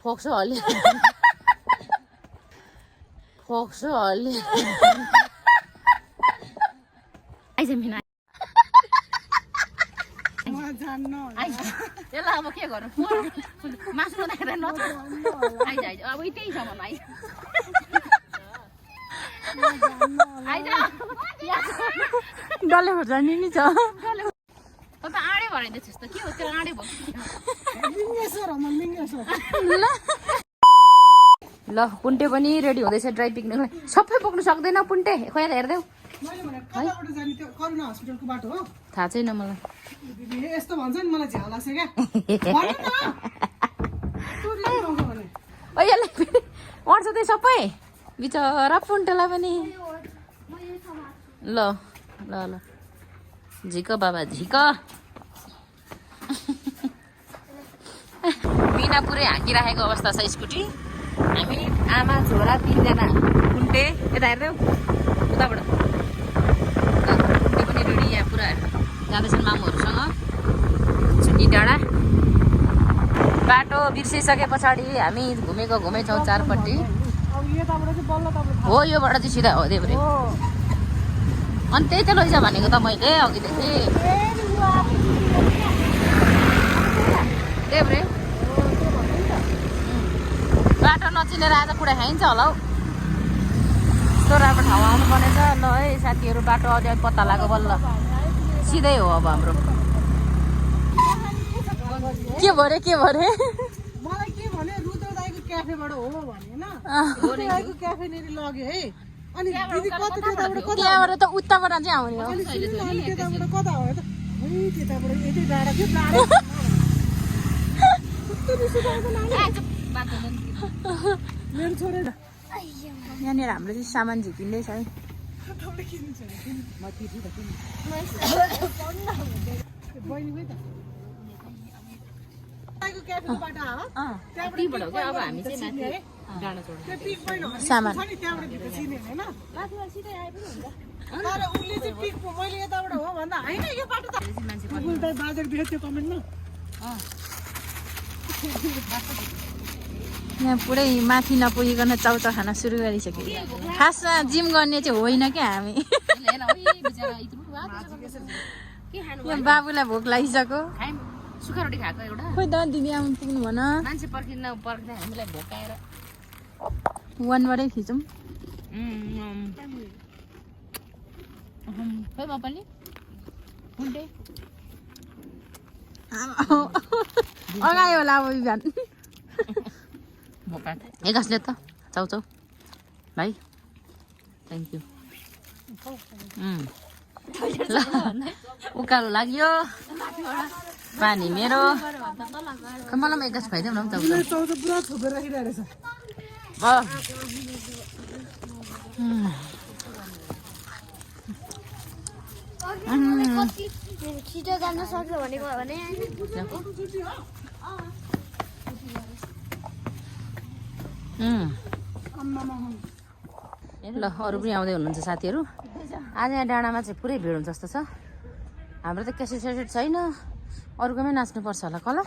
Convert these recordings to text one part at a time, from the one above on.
फोक्सो हल्ली फोक्सो हल्ली आइज मिना यसलाई अब के गर्नु मासु बनाएर आइज आइज अब त्यही छ भन आइज आइज डल्ले खोर्सानी नि छ त आँडे भराइदिएछ त के हो त्यो आँडे भयो ल पुन्टे पनि रेडी हुँदैछ ड्राई पिक्निकलाई सबै बोक्नु सक्दैन पुन्टे खोइ हेर्देऊ थाहा छैन मलाई यस्तो भन्छ नि मलाई झ्याउ लाग्छ क्या यसलाई अट्छ त्यही सबै बिचरा पुन्टेलाई पनि ल ल ल झिक बाबा झिक बिना पुरै हाँकिराखेको अवस्था छ स्कुटी हामी आमा छोरा 3 जना पुन्टे यता हेर्देऊ उताबाट पुन्टे पनि रेडी यहाँ पुरा जाँदैछन् मामुहरूसँग छुट्टी डाँडा बाटो बिर्सिसके पछाडि हामी घुमेको घुमेछौँ चारपट्टि हो योबाट चाहिँ सिधा हो देब्रे अनि त्यही त लैजा भनेको त मैले अघिदेखि देब्रे बाटो नचिनेर आज पुरा खाइन्छ होला हौ यस्तो राम्रो ठाउँ आउनु पर्ने छ ल है साथीहरू बाटो अझै पत्ता लाग्यो बल्ल सिधै हो अब हाम्रो के भरे मलाई के भने रुद्र दाइको क्याफेबाट हो भने रुद्र दाइको क्याफेनेरि लग्यो है अनि दिदी कता त्यहाँबाट त उताबाट चाहिँ आउने हो त्यताबाट कता हो त त्यताबाट यति डाँडा थियो मेरो छोरे यहाँनिर हाम्रो चाहिँ सामान झिकिँदैछ है सामान यहाँ पुरै माथि नपुगिकन चाउचा खान सुरु गरिसक्यो खासमा जिम गर्ने चाहिँ होइन क्या हामी यहाँ बाबुलाई भोक लागिसक्यो सुखा रोटी खाएको एउटा खोइ त दिदी आउनु पुग्नु भन मान्छे पर्खिँदा हामीलाई भोकाएर 1बाटै खिचौँ खोइ बापाले पुन्टे अगायो होला अब बिहान एकासले त चाउचाउ भाइ थ्याङ्क यू ल उकालो लाग्यो पानी मेरो मलाई पनि एकास खुवाइदेऊ न चौचो पुरा छोपेर राखिरहेको छ छिटो जान सक्यो भनेको भने ल अरू पनि आउँदै हुनुहुन्छ साथीहरू आज यहाँ डाँडामा चाहिँ पुरै भिड हुन्छ जस्तो छ हाम्रो त क्यासेट सेसेट छैन अरूकोमै नाच्नुपर्छ होला कला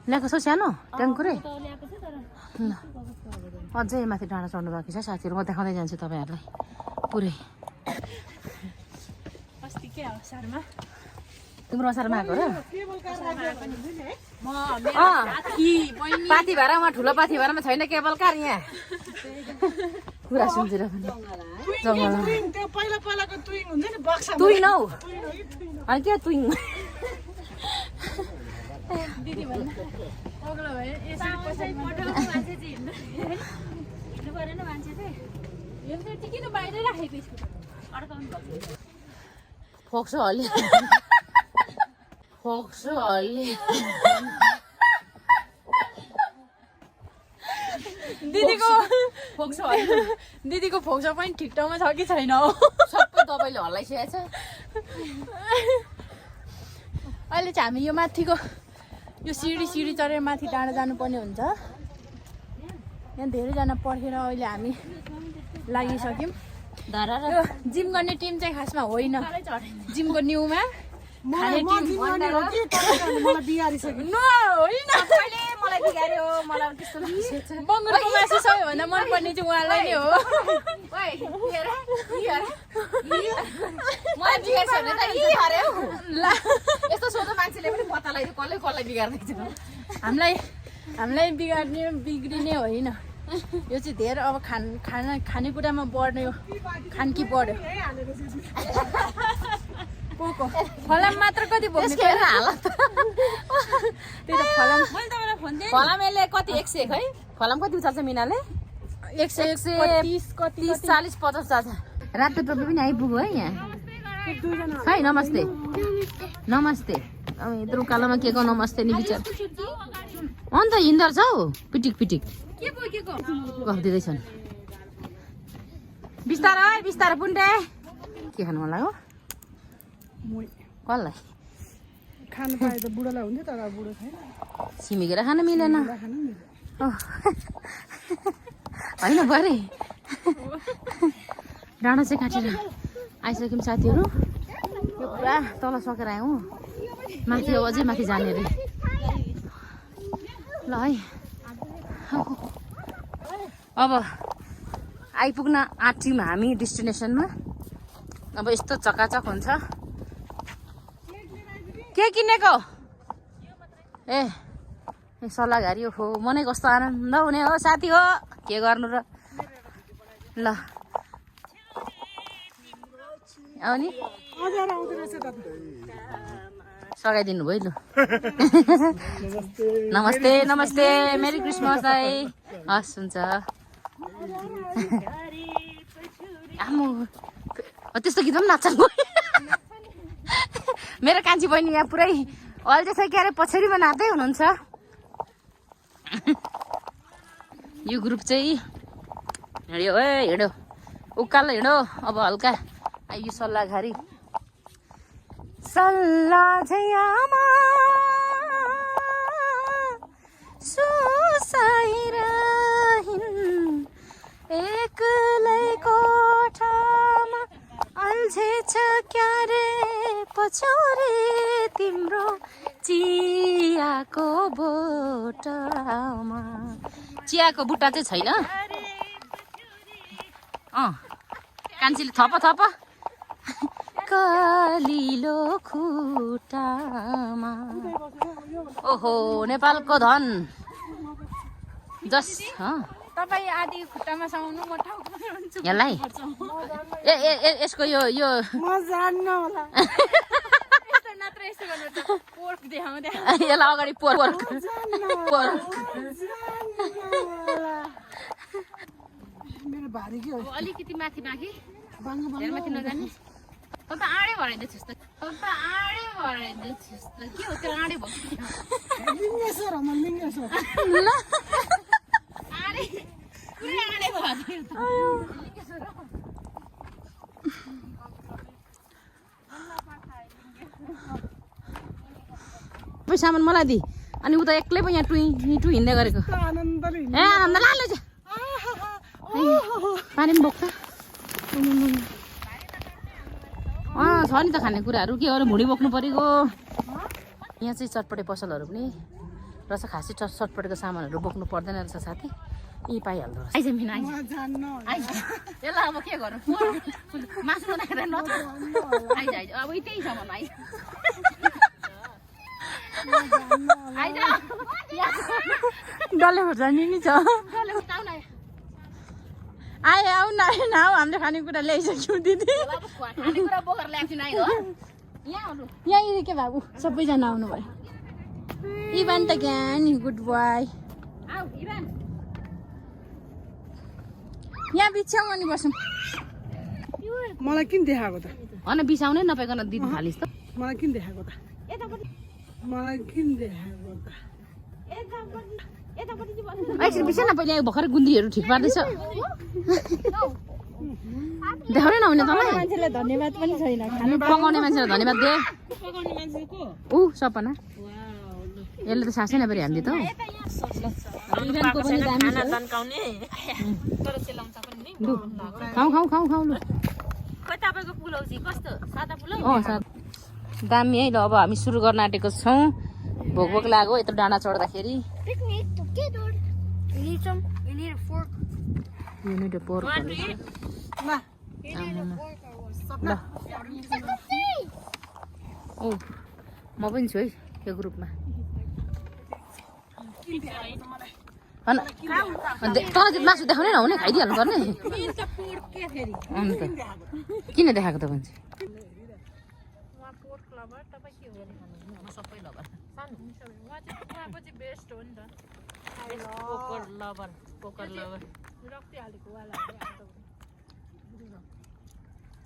ल्याएको छ सानो ट्याङ्कुरै ल अझै माथि डाँडा चढ्नु बाँकी छ साथीहरू म देखाउँदै जान्छु तपाईँहरूलाई पुरै तिम्रो असारमा आएको र पाथी भाँडामा ठुलो पाथी भाँडामा छैन केबल कार यहाँ कुरा सुन्छु र पनि तुइङ हौ होइन क्या तुइङ फोक्सो हल्ली फोक्सो हल्ली दिदीको फोक्सो पनि ठिक ठाउँमा छ कि छैन हो सबै तपाईँले हल्लाइसकेको छ अहिले चाहिँ हामी यो माथिको यो सिडी चढेर माथि डाँडा जानुपर्ने हुन्छ यहाँ धेरैजना पर्खेर अहिले हामी लागिसक्यौँ यो जिम गर्ने टिम चाहिँ खासमा होइन जिमको न्युमा खाने टिम होइन मलाई बिगार्यो मलाई त्यस्तो बङ्गुरको मासु सबैभन्दा मनपर्ने चाहिँ उहाँलाई नै हो मलाई बिगार्छ भने त यस्तो सोध्दा मान्छेले पनि पत्ता लगाइदियो कसले कसलाई बिगार्दैछ हामीलाई बिग्रिने होइन यो चाहिँ धेरै अब खानेकुरामा बढ्ने हो खानकी बढ्यो पोको फलाम मात्र कति बोक्ने हालत त्यही त फलाम मैले तपाईँलाई फोन दिएँ फलाम यसले कति 100 है फलाम कति उचाल्छ मिनाले 130 कति 30 40 50 चाल्छ रातो टोपी पनि आइपुग्यो है यहाँ है नमस्ते नमस्ते यत्रो कालोमा के को नमस्ते नि बिचार अन्त हिँड्दो रहेछ हौ पिटिक पिटिक गफ दिँदैछन् बिस्तारै है बिस्तारै पुण्डे के खानु मन लाग्यो कसलाई खानु पाए त बुढोलाई हुन्थ्यो तर बुढो छैन छिमेकेर खान मिलेन होइन बरे डाँडा चाहिँ काटेर आइसक्यौँ साथीहरू यो पुरा तल सकेर आयौँ माथि अझै माथि जाने अरे ल है अब आइपुग्न आँट्यौँ हामी डेस्टिनेसनमा अब यस्तो चकाचक हुन्छ के किनेको ए सल्लाहघारी हो मनै कस्तो आनन्द हुने हो साथी हो के गर्नु र ल आउने सघाइदिनु भयो लु नमस्ते नमस्ते मेरी क्रिसमस है हस् हुन्छ आमो त्यस्तो गीत पनि नाच्छन् मेरो कान्छी बहिनी यहाँ पुरै अहिले चाहिँ के अरे पछाडिमा नाच्दै हुनुहुन्छ यो ग्रुप चाहिँ हिँड्यो हिँड्यो उकालो हिँड्यो अब हल्का आइयो सल्लाहघारी सल्लाह झयामा सुसाइरहिन् एक्लै कोठामा अल्झेछ क्यारे पछौरे तिम्रो चियाको बोटामा चियाको बुट्टा चाहिँ छैन कान्छीले थप थप कलिलो खुट्टामा ओहो नेपालको धन जस तपाईँ आधी खुट्टामा समाउनु म टाउकोमा हुन्छु यसलाई ए यसको यो म जान्न होला यस्तो नत्र यस्तो गर्नुपर्छ पोर्क देखाउँदै यसलाई अगाडि पोर्क मेरो भारी के हो अलिकति माथि बाँकी बाङ्गो धेरै माथि नजाने त आँडै भराइदिएछ त आँडै भराइदिएछ त के हो त्यो आँडै भयो लिङ्गेश्वर हो म लिङ्गेश्वर आँडै पुरै आँडै भयो सामान मलाई दि अनि उता एक्लै पो यहाँ टु हिँड्दै गरेको आनन्दले ए आनन्द लाले छ पानी पनि बोक्छ छ नि त खानेकुराहरू के अरू भुँडी बोक्नु परेको यहाँ चाहिँ चटपटे पसलहरू पनि रहेछ खासै चटपटेको सामानहरू बोक्नु पर्दैन रहेछ साथी यी पाइहाल्दो रहेछ आइज मिना आइज यसलाई अब के गर्नु मासु बनाएर आइज आइज अब त्यही सामान आइज डल्ले खोर्सानी नि छ आए आऊ न आऊ हामीले खानेकुरा ल्याइसक्यौँ दिदी यहीँ के बाबु सबैजना आउनु भयो इभान त ज्ञान गुड बोय यहाँ बिछ्याउँ अनि बसौँ मलाई किन देखाएको त होइन बिसाउनै नपाइकन दिदी थालिस् त मलाई किन देखाएको त मलाई किन देखाएको त एकछिन बिसा न पहिले भर्खर गुन्द्रीहरू ठिक पार्दैछ देखाउनै नहुने तँलाई मान्छेलाई धन्यवाद पनि छैन पकाउने मान्छेलाई धन्यवाद दे ऊ सपना यसले त सासै नपरि हान्दियो त खाऊ खाऊ खाऊ खाऊ लु दामी है ल अब हामी सुरु गर्न आँटेको छौँ भोक भोक लाग्यो यत्रो डाँडा चढ्दाखेरि Picnic, okay, dude. You need some? You need a fork. Unit pork ल You need a fork or what? ल ओ म पनि छु है यो ग्रुपमा तँ मासु देखाउने नहुने खाइदिइहाल्नु पर्ने अन्त किन देखाएको त भन्छ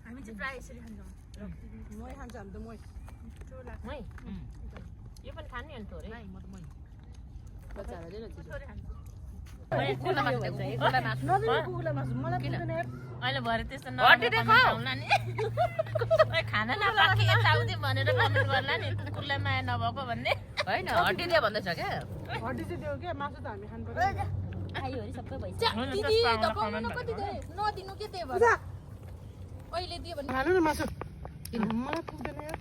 हामी चाहिँ प्रायः यसरी खान्छौँ मै खान्छ हामी त मै यो पनि खाने अन्त हो रे अहिले भरे त्यस्तो खाना नपाके यताउति भनेर कमेन्ट गर्ला नि कुकुरलाई माया नभएको भन्ने होइन हड्डिदियो भन्दैछ क्या हड्डी चाहिँ दियो क्या मासु त हामी खानु पर्छ आयो अरे सबै भइसक्यो दिदी तपाईँ कति धेरै नदिनु के त्यही भएर अहिले दियो भने खानु न मासु मलाई पुग्दैन यार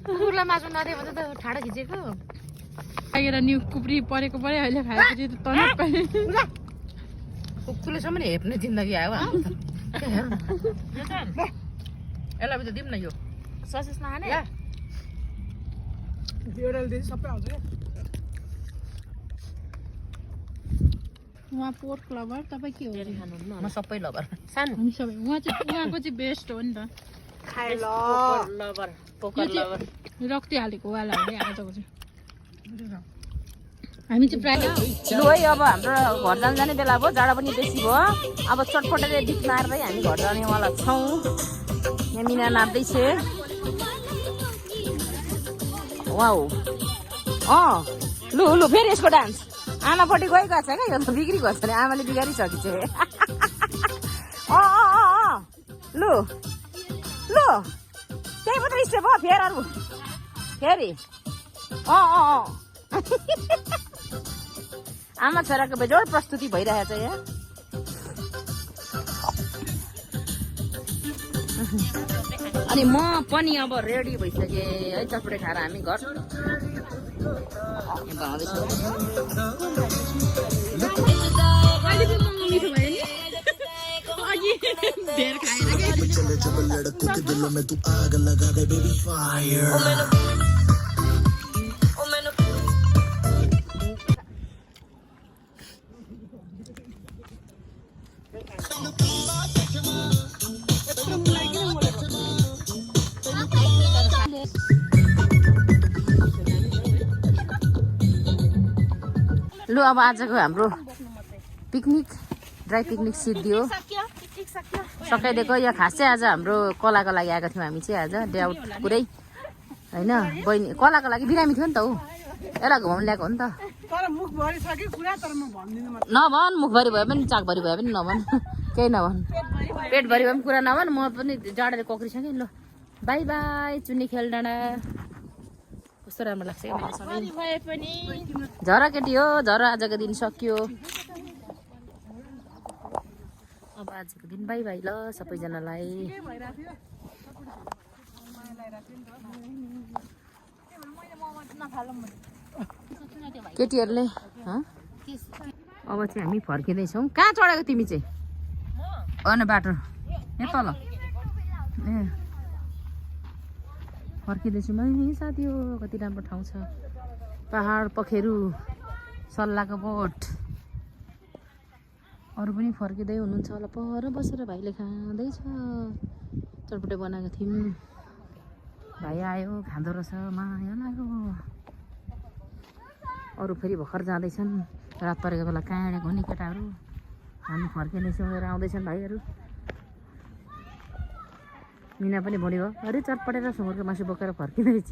कुकुरलाई मासु नदियो भने त ठाडो खिचेको लागेर नि कुप्री परेको परे अहिले खाएपछि त तनक पाए कुकुरलेसम्म हेप्ने जिन्दगी आयो हाम्रो त यसलाई त दिउँ न यो ससेस नखाने एउटाले दिए सबै आउँछ क्या उहाँ पोर्क लभर तपाईँ के हो म सबै लबर सानो हामी सबै उहाँको चाहिँ बेस्ट हो नि त खाए ल लबर पोकर लबर रक्ती हालेको वाला हो नि आजको चाहिँ हामी चाहिँ प्रायः लु है अब हाम्रो घर जाने बेला भयो जाडो पनि बेसी भयो अब चटपटेर डिप मार्दै हामी घर जानेवाला छौँ यहाँ मिना नाच्दैछ वाउ लु लु फेरि यसको डान्स आमापट्टि गइरहेको छ क्या यो त बिग्रिएको छ नि आमाले बिगारिसकेछ लु लु त्यही मात्रै स्टेप हो फेरि अरू फेरि आमा छोराको बेजोड प्रस्तुति भइरहेको छ यहाँ अनि म पनि अब रेडी भइसकेँ है चटपटे खाएर हामी घर लु अब आजको हाम्रो पिकनिक ड्राई पिकनिक सिद्धियो सकाइदिएको यहाँ खास चाहिँ आज हाम्रो कलाको लागि आएको थियौँ हामी चाहिँ आज डे आउट पुरै होइन बहिनी कलाको लागि बिरामी थियो नि त ऊ यसलाई घुमाउनु ल्याएको हो नि त तर मुख भरिसक्यो कुरा तर म भन्दिनँ नभन मुखभरि भए पनि चाकभरि भए पनि नभन केही नभन पेटभरि भए पनि कुरा नभन म पनि जाडोले कक्रिसकेँ ल बाई बाई चुन्नी खेल डाँडा कस्तो राम्रो लाग्छ क्या झरा केटी हो झरा आजको दिन सकियो अब आजको दिन बाई बाई ल सबैजनालाई केटीहरूले अब चाहिँ हामी फर्किँदैछौँ कहाँ चढेको तिमी चाहिँ अनि बाटो यहाँ तल ए फर्किँदैछु मै साथी हो कति राम्रो ठाउँ छ पहाड पखेरु सल्लाहको बोट अरू पनि फर्किँदै हुनुहुन्छ होला पर बसेर भाइले खाँदैछ चटपटे बनाएको थियौँ भाइ आयो खाँदो रहेछ माया लाग्यो अरू फेरि भर्खर जाँदैछन् रात परेको बेला कहाँ हिँडेको नि केटाहरू हामी फर्किँदैछौँ लिएर आउँदैछन् भाइहरू मिना पनि भोलि हो अरे चटपटेर सुँगुरको मासु बोकेर फर्किँदैछ